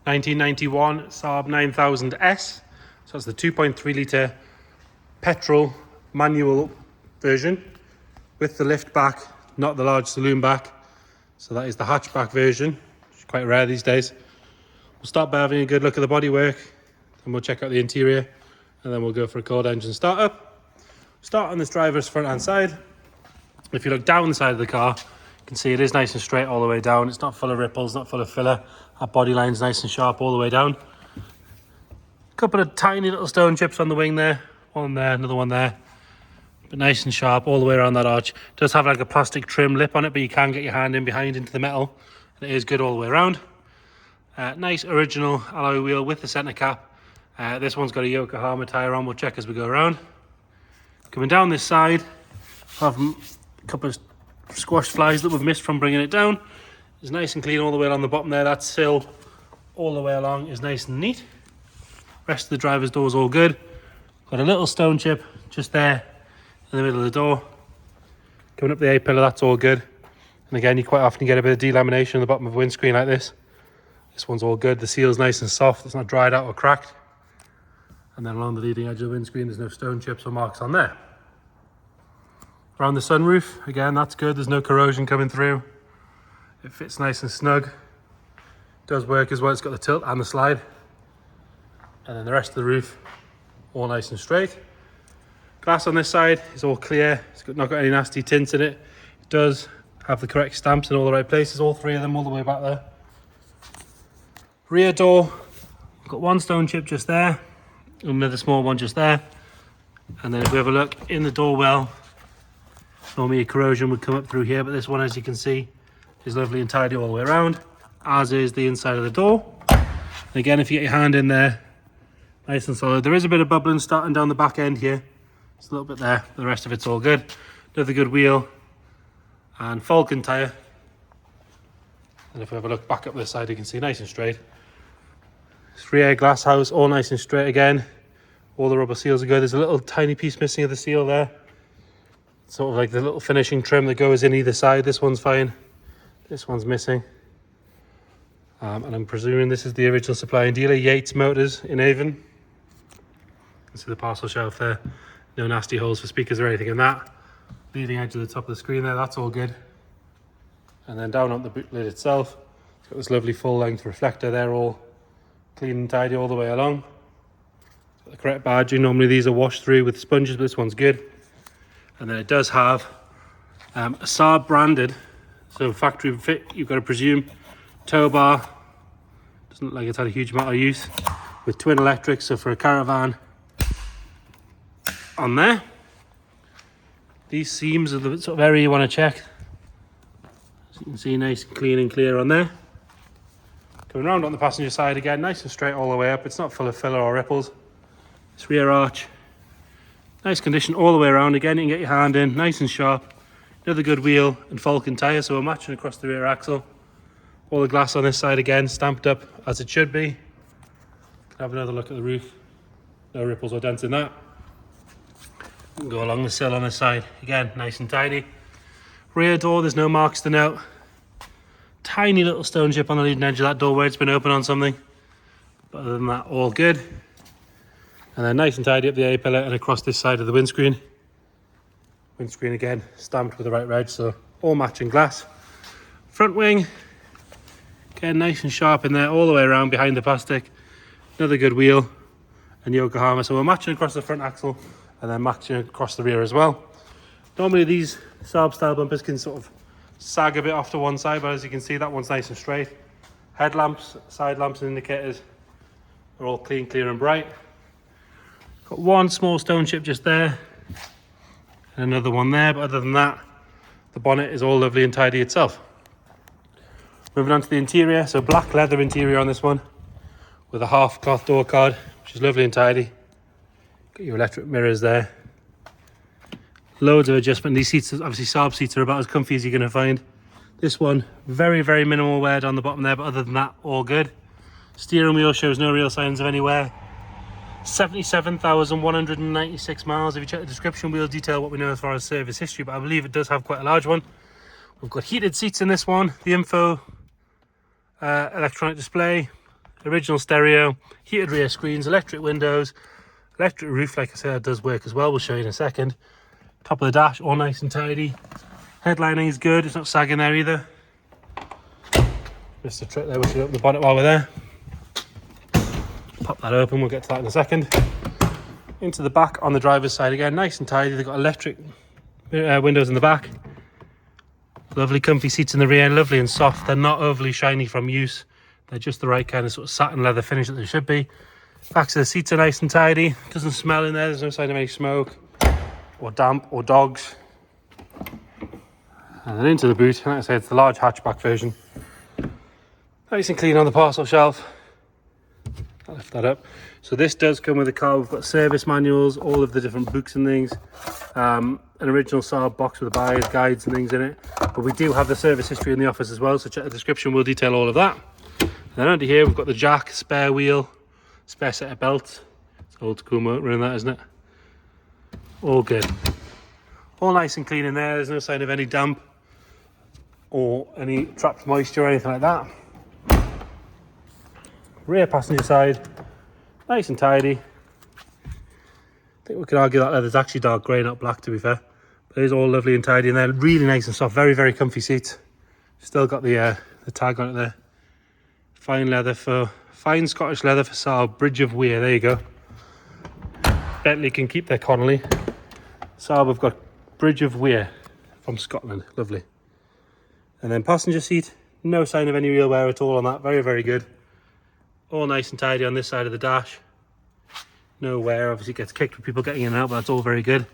1991 Saab 9000S. So it's the 2.3 litre petrol manual version with the lift back, not the large saloon back. So that is the hatchback version, which is quite rare these days. We'll start by having a good look at the bodywork, and we'll check out the interior, and then we'll go for a cold engine startup. Start on this driver's front hand side. If you look down the side of the car, you can see it is nice and straight all the way down. It's not full of ripples, not full of filler. That body line's nice and sharp all the way down. A couple of tiny little stone chips on the wing there. One there, another one there. But nice and sharp all the way around that arch. It does have like a plastic trim lip on it, but you can get your hand in behind into the metal. And it is good all the way around. Nice original alloy wheel with the centre cap. This one's got a Yokohama tyre on. We'll check as we go around. Coming down this side, have a couple of squashed flies that we've missed from bringing it down. It's nice and clean all the way along the bottom there. That sill all the way along is nice and neat. Rest of the driver's door is all good. Got a little stone chip just there in the middle of the door. Coming up the A-pillar, that's all good. And again, you quite often get a bit of delamination on the bottom of the windscreen like this. This one's all good. The seal's nice and soft. It's not dried out or cracked. And then along the leading edge of the windscreen, there's no stone chips or marks on there. Around the sunroof, again, that's good. There's no corrosion coming through. It fits nice and snug. Does work as well. It's got the tilt and the slide. And then the rest of the roof, all nice and straight. Glass on this side is all clear. It's not got any nasty tints in it. It does have the correct stamps in all the right places, all three of them all the way back there. Rear door, got one stone chip just there, another small one just there. And then if we have a look in the door well, normally a corrosion would come up through here, but this one, as you can see, is lovely and tidy all the way around, as is the inside of the door. And again, if you get your hand in there, nice and solid. There is a bit of bubbling starting down the back end here. It's a little bit there, but the rest of it's all good. Another good wheel and Falcon tyre. And if we have a look back up this side, you can see nice and straight. This rear glass house, all nice and straight again. All the rubber seals are good. There's a little tiny piece missing of the seal there. Sort of like the little finishing trim that goes in either side. This one's fine. This one's missing. And I'm presuming this is the original supplier and dealer, Yates Motors in Avon. You can see the parcel shelf there. No nasty holes for speakers or anything in that. Leading edge of the top of the screen there, that's all good. And then down on the boot lid itself, it's got this lovely full length reflector there, all clean and tidy all the way along. Got the correct badging. Normally these are washed through with sponges, but this one's good. And then it does have a Saab branded, so factory fit, you've got to presume, tow bar. Doesn't look like it's had a huge amount of use, with twin electrics, so for a caravan on there. These seams are the sort of area you want to check. As you can see, nice and clean and clear on there. Going around on the passenger side again, nice and straight all the way up. It's not full of filler or ripples. This rear arch, nice condition all the way around. Again, you can get your hand in, nice and sharp. Another good wheel and Falcon tyre, so we're matching across the rear axle. All the glass on this side again, stamped up as it should be. Have another look at the roof. No ripples or dents in that. We can go along the sill on this side. Again, nice and tidy. Rear door, there's no marks to note. Tiny little stone chip on the leading edge of that door where it's been open on something. But other than that, all good. And then nice and tidy up the A-pillar and across this side of the windscreen. Windscreen again, stamped with the right reg, so all matching glass. Front wing, again, nice and sharp in there, all the way around behind the plastic. Another good wheel and Yokohama, so we're matching across the front axle and then matching across the rear as well. Normally these Saab style bumpers can sort of sag a bit off to one side, but as you can see, that one's nice and straight. Headlamps, side lamps and indicators are all clean, clear and bright. Got one small stone chip just there and another one there, but other than that, the bonnet is all lovely and tidy itself. Moving on to the interior, so black leather interior on this one with a half cloth door card, which is lovely and tidy. Got your electric mirrors there. Loads of adjustment. These seats, obviously Saab seats, are about as comfy as you're going to find. This one, very, very minimal wear down the bottom there, but other than that, all good. Steering wheel shows no real signs of any wear. 77,196 miles. If you check the description, we'll detail what we know as far as service history, but I believe it does have quite a large one. We've got heated seats in this one, the info, electronic display, original stereo, heated rear screens, electric windows, electric roof, like I said, that does work as well. We'll show you in a second. Top of the dash, all nice and tidy. Headlining is good, it's not sagging there either. Just a trick there, we should open the bonnet while we're there. Pop that open, we'll get to that in a second. Into the back on the driver's side again, nice and tidy. They've got electric windows in the back. Lovely comfy seats in the rear, lovely and soft. They're not overly shiny from use. They're just the right kind of sort of satin leather finish that they should be. Backs of the seats are nice and tidy. Doesn't smell in there, there's no sign of any smoke or damp or dogs. And then into the boot, like I said, it's the large hatchback version. Nice and clean on the parcel shelf. I'll lift that up. So this does come with a car. We've got service manuals, all of the different books and things. An original Saab box with the buyer's guides and things in it. But we do have the service history in the office as well, so check the description, we'll detail all of that. And then under here, we've got the jack, spare wheel, spare set of belts. It's old school motor in that, isn't it? All good. All nice and clean in there. There's no sign of any damp or any trapped moisture or anything like that. Rear passenger side, nice and tidy. I think we could argue that leather's actually dark grey, not black, to be fair. But it is all lovely and tidy in there. Really nice and soft, very, very comfy seats. Still got the tag on it there. Fine Scottish leather for Saab, Bridge of Weir, there you go. Bentley can keep their Connolly. Saab have got Bridge of Weir from Scotland, lovely. And then passenger seat, no sign of any real wear at all on that, very, very good. All nice and tidy on this side of the dash. No wear, obviously it gets kicked with people getting in and out, but that's all very good.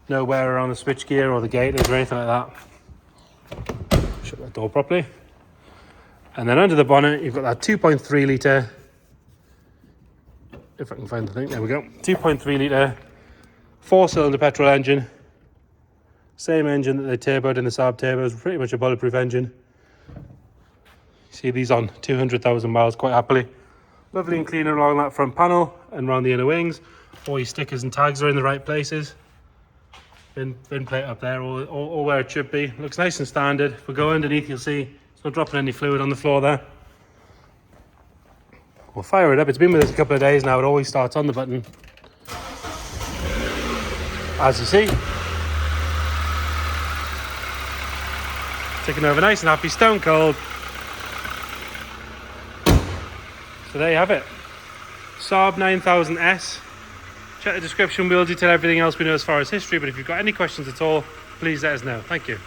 No wear around the switch gear or the gaiters or anything like that. Shut that door properly. And then under the bonnet, you've got that 2.3 litre, if I can find the thing, there we go. 2.3 litre, 4-cylinder petrol engine. Same engine that they turboed in the Saab turbos, pretty much a bulletproof engine. See these on 200,000 miles quite happily. Lovely and clean along that front panel and around the inner wings. All your stickers and tags are in the right places. Bin plate up there, all where it should be. Looks nice and standard. If we go underneath, you'll see it's not dropping any fluid on the floor there. We'll fire it up. It's been with us a couple of days now. It always starts on the button. As you see. Ticking over nice and happy, stone cold. So there you have it. Saab 9000S. Check the description, we'll detail everything else we know as far as history, but if you've got any questions at all, please let us know. Thank you.